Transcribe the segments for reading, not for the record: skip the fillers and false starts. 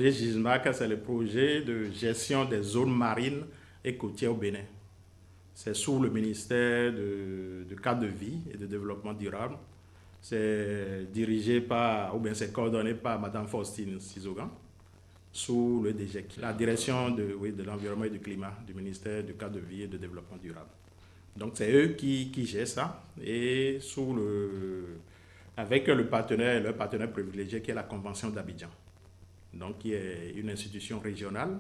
projet GISMAC, c'est le projet de gestion des zones marines et côtières au Bénin. C'est sous le ministère du cadre de vie et de développement durable. C'est dirigé par, ou bien c'est coordonné par Mme Faustine Sizogan, sous le DGEC, la direction de l'environnement et du climat du ministère du cadre de vie et de développement durable. Donc c'est eux qui gèrent ça, et avec leur partenaire privilégié qui est la Convention d'Abidjan, donc qui est une institution régionale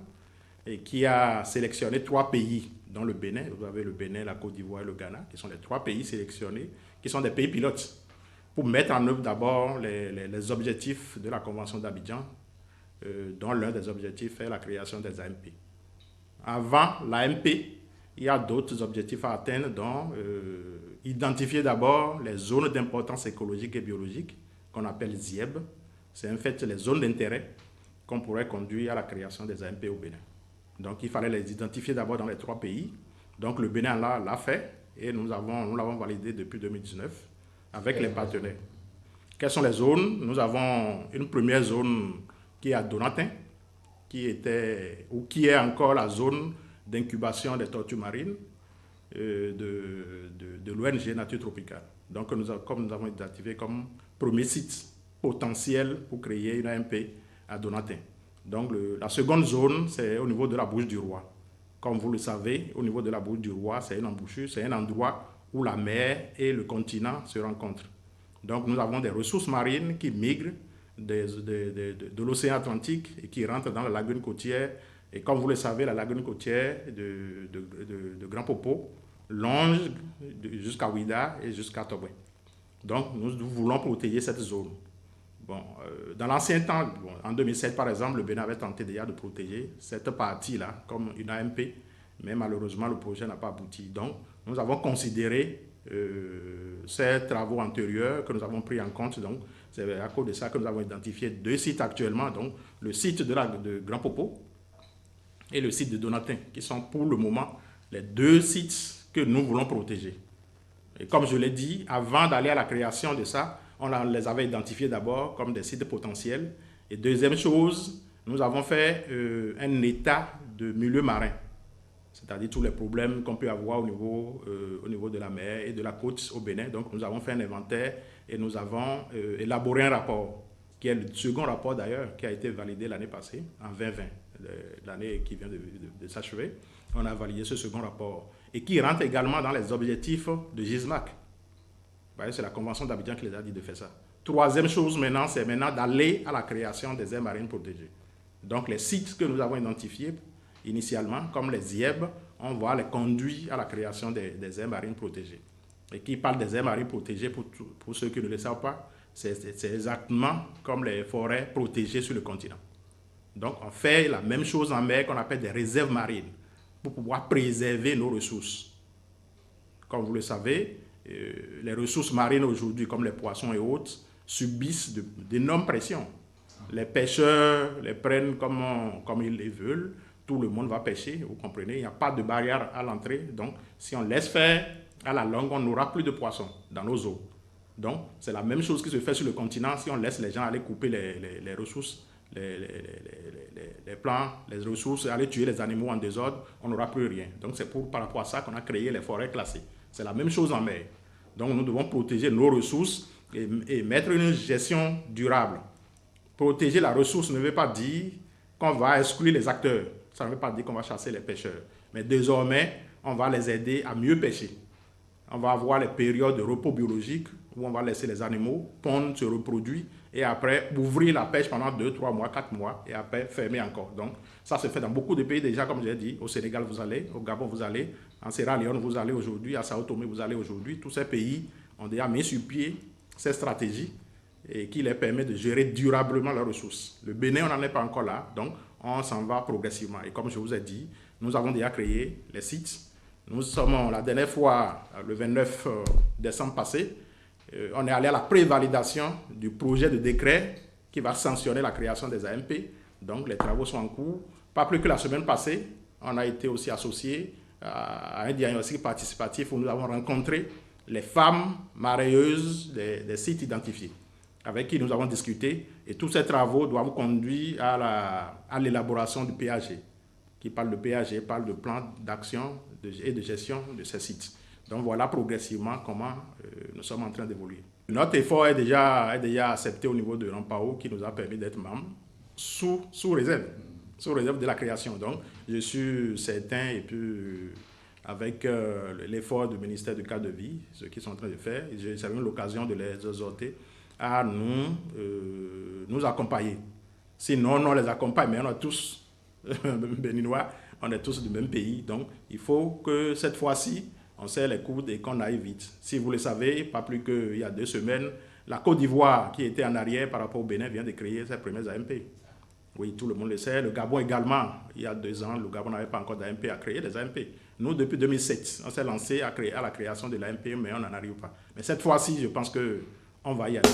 et qui a sélectionné 3 pays, dont le Bénin. Vous avez le Bénin, la Côte d'Ivoire et le Ghana, qui sont les 3 pays sélectionnés, qui sont des pays pilotes, pour mettre en œuvre d'abord les objectifs de la Convention d'Abidjan, dont l'un des objectifs est la création des AMP. Avant l'AMP, il y a d'autres objectifs à atteindre, dont identifier d'abord les zones d'importance écologique et biologique, qu'on appelle ZIEB. C'est en fait les zones d'intérêt qu'on pourrait conduire à la création des AMP au Bénin. Donc il fallait les identifier d'abord dans les 3 pays. Donc le Bénin l'a fait, et nous l'avons validé depuis 2019 avec les partenaires. Quelles sont les zones? Nous avons une première zone qui est à Donatin, qui est encore la zone d'incubation des tortues marines de l'ONG Nature Tropicale. Donc, comme nous avons identifié comme premier site potentiel pour créer une AMP à Donatin. Donc, la seconde zone, c'est au niveau de la Bouche du Roi. Comme vous le savez, au niveau de la Bouche du Roi, c'est une embouchure, c'est un endroit où la mer et le continent se rencontrent. Donc, nous avons des ressources marines qui migrent de l'océan Atlantique et qui rentrent dans la lagune côtière. Et comme vous le savez, la lagune côtière de Grand Popo longe jusqu'à Ouida et jusqu'à Toboué. Donc, nous voulons protéger cette zone. Bon, dans l'ancien temps, en 2007 par exemple, le Bénin avait tenté déjà de protéger cette partie-là comme une AMP, mais malheureusement, le projet n'a pas abouti. Donc, nous avons considéré ces travaux antérieurs que nous avons pris en compte. Donc, c'est à cause de ça que nous avons identifié 2 sites actuellement, donc le site de Grand Popo et le site de Donatin, qui sont pour le moment les 2 sites que nous voulons protéger. Et comme je l'ai dit, avant d'aller à la création de ça, on les avait identifiés d'abord comme des sites potentiels. Et deuxième chose, nous avons fait un état de milieu marin, c'est-à-dire tous les problèmes qu'on peut avoir au niveau de la mer et de la côte au Bénin. Donc nous avons fait un inventaire et nous avons élaboré un rapport, qui est le second rapport d'ailleurs, qui a été validé l'année passée, en 2020, l'année qui vient de s'achever. On a validé ce second rapport et qui rentre également dans les objectifs de GISMAC. C'est la Convention d'Abidjan qui les a dit de faire ça. Troisième chose maintenant, c'est d'aller à la création des aires marines protégées. Donc les sites que nous avons identifiés initialement, comme les ZIEB, on va les conduire à la création des aires marines protégées. Et qui parle des aires marines protégées, pour ceux qui ne le savent pas, c'est exactement comme les forêts protégées sur le continent. Donc on fait la même chose en mer qu'on appelle des réserves marines, pour pouvoir préserver nos ressources. Comme vous le savez, les ressources marines aujourd'hui, comme les poissons et autres, subissent d'énormes pressions. Les pêcheurs les prennent comme ils les veulent. Tout le monde va pêcher, vous comprenez. Il n'y a pas de barrière à l'entrée. Donc, si on laisse faire, à la longue, on n'aura plus de poissons dans nos eaux. Donc, c'est la même chose qui se fait sur le continent. Si on laisse les gens aller couper les ressources, les plants, les ressources, aller tuer les animaux en désordre, on n'aura plus rien. Donc, c'est par rapport à ça qu'on a créé les forêts classées. C'est la même chose en mer. Donc, nous devons protéger nos ressources et mettre une gestion durable. Protéger la ressource ne veut pas dire qu'on va exclure les acteurs. Ça ne veut pas dire qu'on va chasser les pêcheurs. Mais désormais, on va les aider à mieux pêcher. On va avoir les périodes de repos biologique où on va laisser les animaux pondre, se reproduire et après ouvrir la pêche pendant 2, 3 mois, 4 mois et après fermer encore. Donc, ça se fait dans beaucoup de pays déjà, comme j'ai dit. Au Sénégal, vous allez, au Gabon, vous allez, en Sierra Leone, vous allez aujourd'hui, à Sao Tomé, vous allez aujourd'hui. Tous ces pays ont déjà mis sur pied ces stratégies et qui les permet de gérer durablement leurs ressources. Le Bénin, on n'en est pas encore là, donc on s'en va progressivement. Et comme je vous ai dit, nous avons déjà créé les sites. Nous sommes, la dernière fois, le 29 décembre passé, on est allé à la prévalidation du projet de décret qui va sanctionner la création des AMP. Donc, les travaux sont en cours. Pas plus que la semaine passée, on a été aussi associé à un diagnostic participatif où nous avons rencontré les femmes mareyeuses des sites identifiés. avec qui nous avons discuté. Et tous ces travaux doivent conduire à l'élaboration du PAG. Qui parle de PAG, parle de plan d'action et de gestion de ces sites. Donc voilà progressivement comment nous sommes en train d'évoluer. Notre effort est déjà accepté au niveau de l'ANPAO qui nous a permis d'être membres sous réserve de la création. Donc je suis certain et puis avec l'effort du ministère du cadre de vie, ce qu'ils sont en train de faire, j'ai eu l'occasion de les exhorter à nous accompagner. Sinon, on les accompagne, mais on est tous béninois, on est tous du même pays. Donc, il faut que cette fois-ci, on serre les coudes et qu'on aille vite. Si vous le savez, pas plus qu'il y a 2 semaines, la Côte d'Ivoire, qui était en arrière par rapport au Bénin, vient de créer ses premières AMP. Oui, tout le monde le sait. Le Gabon également, il y a 2 ans, le Gabon n'avait pas encore d'AMP à créer des AMP. Nous, depuis 2007, on s'est lancé à la création de l'AMP, mais on n'en arrive pas. Mais cette fois-ci, je pense qu'on va y aller.